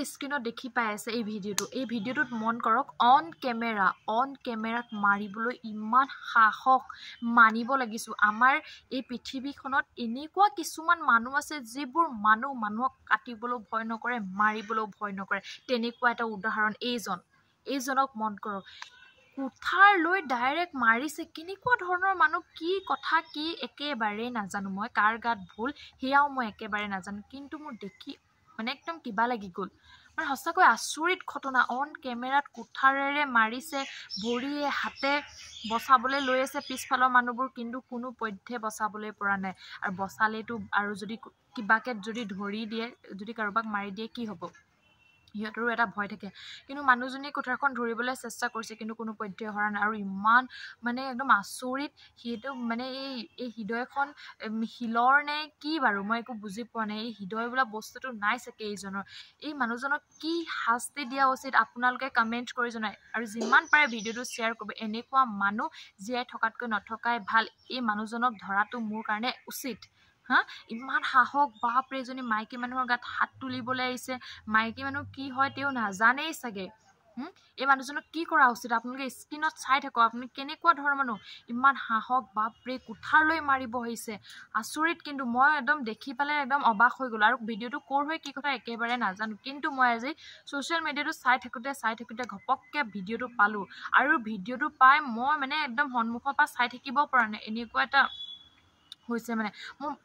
স্ক্ৰিনত দেখি পাই আছে এই ভিডিঅ'টোত মন কৰক অন কেমেৰাত মাৰিবলৈ ইমান সাহস মানিব লাগিছো আমাৰ এই পৃথিৱীখনত এনেকুৱা কিছুমান মানুহ আছে যিবোৰ মানুহক কাটিবলৈ ভয় নকৰে মাৰিবলৈ ভয় নকৰে তেনেকুৱা এটা উদাহৰণ এইজনক মন কৰক কুঠাৰ লৈ ডাইৰেক্ট মাৰিছে কেনেকুৱা ধৰণৰ মানুহ কি কথা কি একেবাৰে নাজানো মই কাৰ গাত ভুল হেয়াও মই একেবাৰে নাজানো কিন্তু মোৰ দেখি মানে একদম কিবা লাগি গ'ল মানে সঁচাকৈ আচৰিত ঘটনা অন কেমেৰাত কুঠাৰেৰে মাৰিছে ভৰিয়ে হাতে বচাবলৈ লৈ আছে পিছফালৰ মানুহবোৰ কিন্তু কোনো পধ্যে বচাবলৈ পৰা নাই আৰু বচালেতো আৰু যদি কিবাকে যদি ধৰি দিয়ে যদি কাৰোবাক মাৰি দিয়ে কি হ'ব সিহঁতৰো এটা ভয় থাকে কিন্তু মানুহজনী কুঠাৰখন ধৰিবলৈ চেষ্টা কৰিছে কিন্তু কোনো পধ্যে হৰা নাই আৰু ইমান মানে একদম আচৰিত সেইটো মানে এই হৃদয়খন শিলৰ নে কি বাৰু মই একো বুজি পোৱা নাই এই হৃদয় বোলা বস্তুটো নাই চাগে এই মানুহজনক কি শাস্তি দিয়া উচিত আপোনালোকে কমেণ্ট কৰি জনায় আৰু যিমান পাৰে ভিডিঅ'টো শ্বেয়াৰ কৰিব এনেকুৱা মানুহ জীয়াই থকাতকৈ নথকাই ভাল এই মানুহজনক ধৰাটো মোৰ কাৰণে উচিত ইমান সাহস বাপৰে এজনী মাইকী মানুহৰ গাত হাত তুলিবলৈ আহিছে মাইকী মানুহ কি হয় তেওঁ নাজানেই চাগে এই মানুহজনক কি কৰা উচিত আপোনালোকে স্ক্ৰিনত চাই থাকক আপুনি কেনেকুৱা ধৰণৰ মানুহ ইমান সাহস বাপৰে কুঠাৰ লৈ মাৰিব আহিছে আচৰিত কিন্তু মই একদম দেখি পেলাই একদম অবাক হৈ গ'লো আৰু ভিডিঅ'টো ক'ৰ হৈ কি কথা একেবাৰে নাজানো কিন্তু মই আজি ছ'চিয়েল মিডিয়াটো চাই থাকোঁতে ঘপককৈ ভিডিঅ'টো পালোঁ আৰু ভিডিঅ'টো পাই মই মানে একদম সন্মুখৰ পৰা চাই থাকিব পৰা নাই এনেকুৱা এটা হৈছে মানে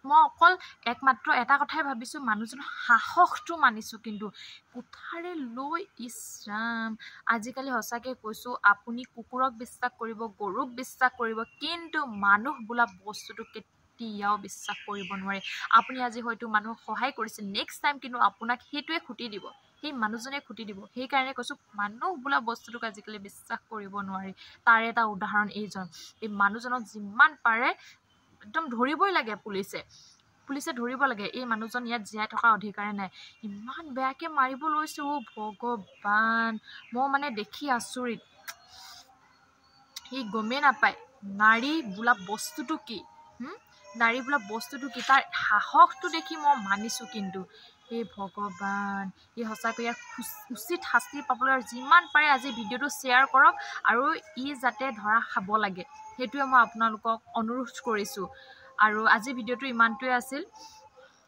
মই অকল একমাত্ৰ এটা কথাই ভাবিছোঁ মানুহজনৰ সাহসটো মানিছোঁ কিন্তু কুঠাৰে লৈ ইছৰাম আজিকালি সঁচাকৈ কৈছোঁ আপুনি কুকুৰক বিশ্বাস কৰিব গৰুক বিশ্বাস কৰিব কিন্তু মানুহ বোলা বস্তুটো কেতিয়াও বিশ্বাস কৰিব নোৱাৰে আপুনি আজি হয়তো মানুহক সহায় কৰিছে নেক্সট টাইম কিন্তু আপোনাক সেইটোৱে খুটি দিব সেই মানুহজনে খুটি দিব সেইকাৰণে কৈছোঁ মানুহ বোলা বস্তুটোক আজিকালি বিশ্বাস কৰিব নোৱাৰি তাৰ এটা উদাহৰণ এই মানুহজনক যিমান পাৰে একদম ধৰিবই লাগে পুলিচে ধৰিব লাগে এই মানুহজন ইয়াত জীয়াই থকাৰ অধিকাৰে নাই ইমান বেয়াকৈ মাৰিব লৈছে ভগৱান মই মানে দেখি আচৰিত সি গমেই নাপায় নাৰী বোলা বস্তুটো কি তাৰ সাহসটো দেখি মই মানিছোঁ কিন্তু হে ভগৱান ই সঁচাকৈ ইয়াক উচিত শাস্তি পাবলৈ আৰু যিমান পাৰে আজি ভিডিঅ'টো শ্বেয়াৰ কৰক আৰু ই যাতে ধৰা খাব লাগে সেইটোৱে মই আপোনালোকক অনুৰোধ কৰিছোঁ আৰু আজি ভিডিঅ'টো ইমানটোৱে আছিল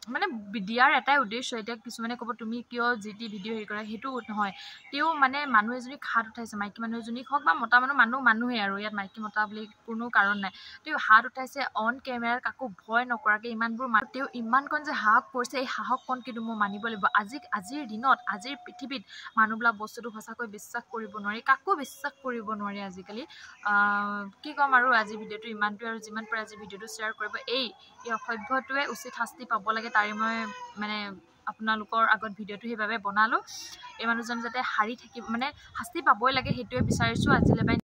মানে দিয়াৰ এটাই উদ্দেশ্য এতিয়া কিছুমানে ক'ব তুমি কিয় যি টি ভিডিঅ' হেৰি কৰা সেইটো নহয় তেওঁ মানে মানুহ এজনীক হাত উঠাইছে মাইকী মানুহ এজনীক হওক বা মতা মানুহেই আৰু ইয়াত মাইকী মতা বুলি কোনো কাৰণ নাই তেওঁ হাত উঠাইছে অন কেমেৰাত কাকো ভয় নকৰাকৈ ইমানবোৰ তেওঁ ইমানকণ যে সাহস কৰিছে এই সাহসকণ কিন্তু মই মানিব লাগিব আজিৰ দিনত আজিৰ পৃথিৱীত মানুহ বোলা বস্তুটো সঁচাকৈ বিশ্বাস কৰিব নোৱাৰি কাকো বিশ্বাস কৰিব নোৱাৰি আজিকালি কি ক'ম আৰু আজি ভিডিঅ'টো ইমানটোৱে আৰু যিমান পাৰে আজি ভিডিঅ'টো শ্বেয়াৰ কৰিব এই অসভ্যটোৱে উচিত শাস্তি পাব লাগে তাৰে মই মানে আপোনালোকৰ আগত ভিডিঅ'টো সেইবাবে বনালোঁ এই মানুহজন যাতে হাৰি থাকি মানে শাস্তি পাবই লাগে সেইটোৱে বিচাৰিছোঁ আজিলৈ